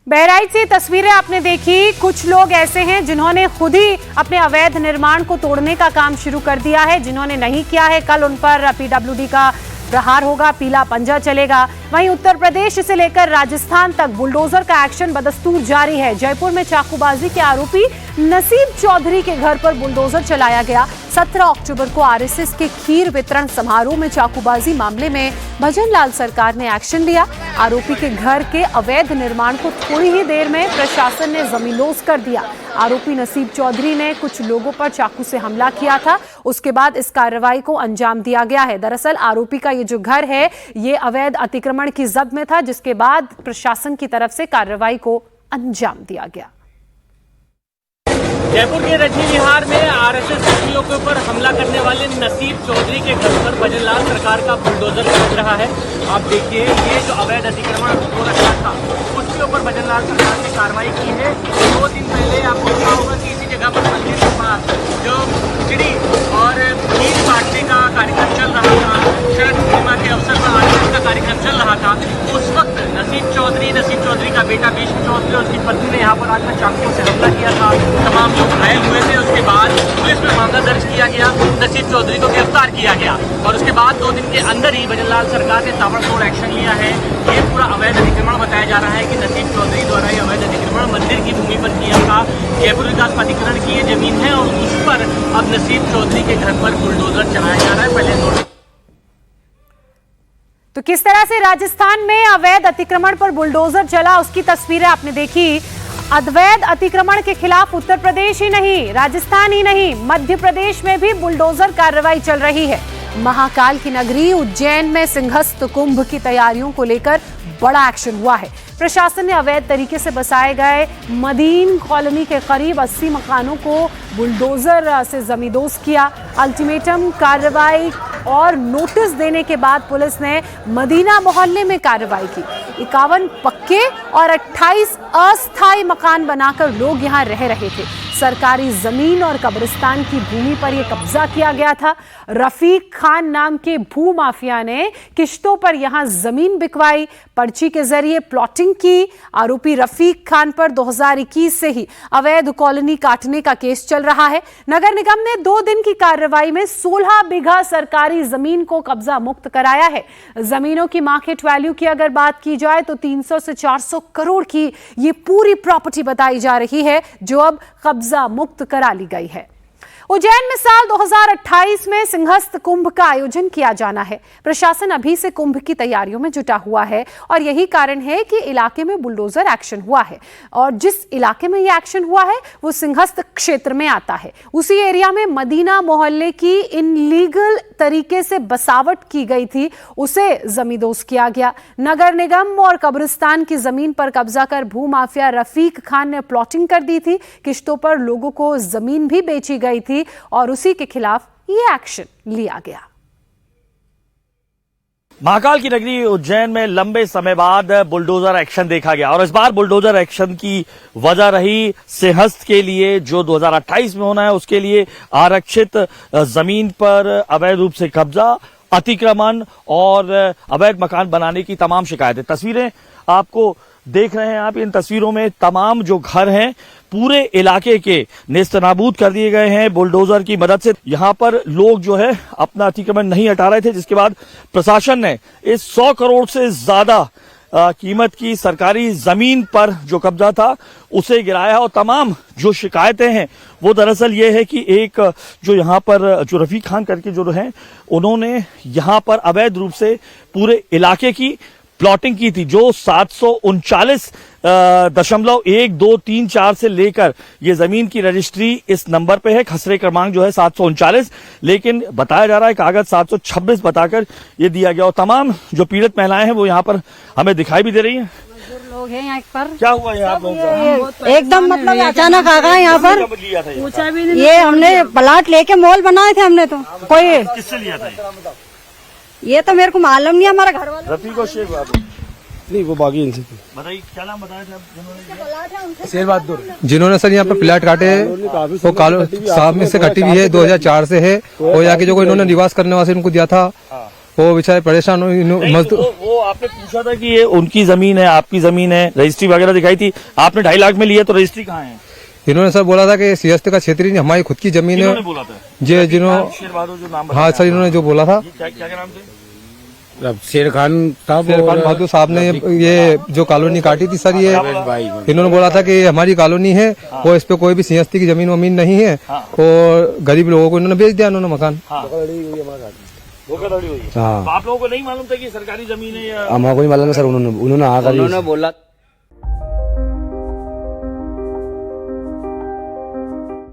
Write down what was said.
बहराइच से तस्वीरें आपने देखी। कुछ लोग ऐसे हैं जिन्होंने खुद ही अपने अवैध निर्माण को तोड़ने का काम शुरू कर दिया है। जिन्होंने नहीं किया है, कल उन पर पीडब्ल्यूडी का प्रहार होगा, पीला पंजा चलेगा। वहीं उत्तर प्रदेश से लेकर राजस्थान तक बुलडोजर का एक्शन बदस्तूर जारी है। जयपुर में चाकूबाजी के आरोपी नसीब चौधरी के घर पर बुलडोजर चलाया गया। 17 अक्टूबर को आरएसएस के खीर वितरण समारोह में चाकूबाजी मामले में भजन लाल सरकार ने एक्शन लिया। आरोपी के घर के अवैध निर्माण को थोड़ी ही देर में प्रशासन ने जमींदोज कर दिया। आरोपी नसीब चौधरी ने कुछ लोगों पर चाकू से हमला किया था, उसके बाद इस कार्रवाई को अंजाम दिया गया है। दरअसल आरोपी का ये जो घर है ये अवैध अतिक्रमण की जद में था, जिसके बाद प्रशासन की तरफ से कार्रवाई को अंजाम दिया गया। जयपुर के रजनी विहार में आरएसएस कर्मियों के ऊपर हमला करने वाले नसीब चौधरी के घर पर भजन लाल सरकार का बुलडोजर चल रहा है। आप देखिए, ये जो अवैध अतिक्रमण हो रखा था उसके ऊपर भजन लाल सरकार ने कार्रवाई की है। 2 दिन पहले आपको देखा होगा कि इसी जगह पर मंदिर के पास जो खिचड़ी और खीर बांटने का कार्यक्रम चल रहा था, शरद पूर्णिमा के अवसर पर आरएसएस का कार्यक्रम चल रहा था, उस वक्त नसीब चौधरी का बेटा भीष्म चौधरी और उसकी पत्नी ने यहाँ पर आकर चाकू से हमला किया था। तमाम लोग घायल हुए थे। उसके बाद पुलिस में मामला दर्ज किया गया, नसीब चौधरी को गिरफ्तार किया गया और उसके बाद 2 दिन के अंदर ही भजन लाल सरकार ने ताबड़तोड़ एक्शन लिया है। ये पूरा अवैध अतिक्रमण बताया जा रहा है कि नसीब चौधरी द्वारा ये अवैध अतिक्रमण मंदिर की भूमि पर किया था। जयपुर विकास प्राधिकरण की ये जमीन है और उस पर अब नसीब चौधरी के घर पर बुलडोजर चलाया जा रहा है। पहले तो किस तरह से राजस्थान में अवैध अतिक्रमण पर बुलडोजर चला, उसकी तस्वीरें आपने देखी। अवैध अतिक्रमण के खिलाफ उत्तर प्रदेश ही नहीं, राजस्थान ही नहीं, मध्य प्रदेश में भी बुलडोजर कार्रवाई चल रही है। महाकाल की नगरी उज्जैन में सिंहस्थ कुंभ की तैयारियों को लेकर बड़ा एक्शन हुआ है। प्रशासन ने अवैध तरीके से बसाए गए मदीन कॉलोनी के करीब 80 मकानों को बुलडोजर से जमींदोज किया। अल्टीमेटम, कार्रवाई और नोटिस देने के बाद पुलिस ने मदीना मोहल्ले में कार्रवाई की। 51 पक्के और 28 अस्थायी मकान बनाकर लोग यहां रह रहे थे। सरकारी जमीन और कब्रिस्तान की भूमि पर यह कब्जा किया गया था। रफीक खान नाम के भू माफिया ने किश्तों पर यहां जमीन बिकवाई, पर्ची के जरिए प्लॉटिंग की। आरोपी रफीक खान पर 2021 से ही अवैध कॉलोनी काटने का केस चल रहा है। नगर निगम ने 2 दिन की कार्रवाई में 16 बीघा सरकारी जमीन को कब्जा मुक्त कराया है। जमीनों की मार्केट वैल्यू की अगर बात की जाए तो 300 से 400 करोड़ की ये पूरी प्रॉपर्टी बताई जा रही है, जो अब कब्जा मुक्त करा ली गई है। उज्जैन में साल 2028 में सिंहस्थ कुंभ का आयोजन किया जाना है। प्रशासन अभी से कुंभ की तैयारियों में जुटा हुआ है और यही कारण है कि इलाके में बुलडोजर एक्शन हुआ है। और जिस इलाके में यह एक्शन हुआ है वो सिंहस्थ क्षेत्र में आता है। उसी एरिया में मदीना मोहल्ले की इनलीगल तरीके से बसावट की गई थी, उसे जमींदोज किया गया। नगर निगम और कब्रिस्तान की जमीन पर कब्जा कर भू माफिया रफीक खान ने प्लॉटिंग कर दी थी। किश्तों पर लोगों को जमीन भी बेची गई थी और उसी के खिलाफ ये एक्शन लिया गया। महाकाल की नगरी उज्जैन में लंबे समय बाद बुलडोजर एक्शन देखा गया और इस बार बुलडोजर एक्शन की वजह रही सिंहस्थ के लिए जो 2028 में होना है उसके लिए आरक्षित जमीन पर अवैध रूप से कब्जा, अतिक्रमण और अवैध मकान बनाने की तमाम शिकायतें। तस्वीरें आपको देख रहे हैं आप, इन तस्वीरों में तमाम जो घर हैं पूरे इलाके के नेस्तनाबूद कर दिए गए हैं बुलडोजर की मदद से। यहां पर लोग जो है अपना अतिक्रमण नहीं हटा रहे थे, जिसके बाद प्रशासन ने इस 100 करोड़ से ज्यादा कीमत की सरकारी जमीन पर जो कब्जा था उसे गिराया। और तमाम जो शिकायतें हैं वो दरअसल ये है कि एक जो यहाँ पर जो रफीक खान करके जो हैं उन्होंने यहाँ पर अवैध रूप से पूरे इलाके की प्लॉटिंग की थी, जो 739.1234 से लेकर ये जमीन की रजिस्ट्री इस नंबर पे है। खसरे क्रमांक जो है 739, लेकिन बताया जा रहा है कागज 726 बताकर ये दिया गया। और तमाम जो पीड़ित महिलाएं हैं वो यहाँ पर हमें दिखाई भी दे रही हैं। लोग हैं यहाँ पर। क्या हुआ है आप लोगों का? एकदम मतलब अचानक आ गए यहाँ पर। ये हमने प्लाट लेके मॉल बनाए थे हमने तो। कोई किससे लिया था ये तो मेरे को मालूम नहीं, हमारा घर वाला रफीक और शेख बाबू नहीं, वो बागी इनसे। बताइए क्या नाम बताया था शेर बहादुर, जिन्होंने सर यहाँ पे प्लाट काटे वो कालो साहब में से कटी हुई है, 2004 से है। और यहाँ के जो इन्होंने निवास करने वाले उनको दिया था वो बेचारे परेशान हुए मजदूर। वो आपने पूछा था कि ये उनकी जमीन है, आपकी जमीन है, रजिस्ट्री वगैरह दिखाई थी, आपने 2.5 लाख में लिया तो रजिस्ट्री कहाँ है? इन्होंने सर बोला था कि सियासत का क्षेत्र नहीं, हमारी खुद की जमीन इन्होंने है। बोला था जी जिन्होंने, शेर बहादुर जो नाम हाँ सर इन्होंने जो बोला था, क्या क्या नाम थे? अब शेर खान साहब शेर खान बहादुर साहब ने ये जो कॉलोनी काटी थी सर, ये इन्होंने बोला था कि ये हमारी कॉलोनी है और इस पे कोई भी सियासती की जमीन वमीन नहीं है और गरीब लोगों को इन्होंने बेच दिया, इन्होंने मकान। धोखाधड़ी हुई है। हाँ तो आप लोगों को नहीं मालूम था कि सरकारी जमीन है या? हमको नहीं मालूम सर, उन्होंने आकर उन्होंने बोला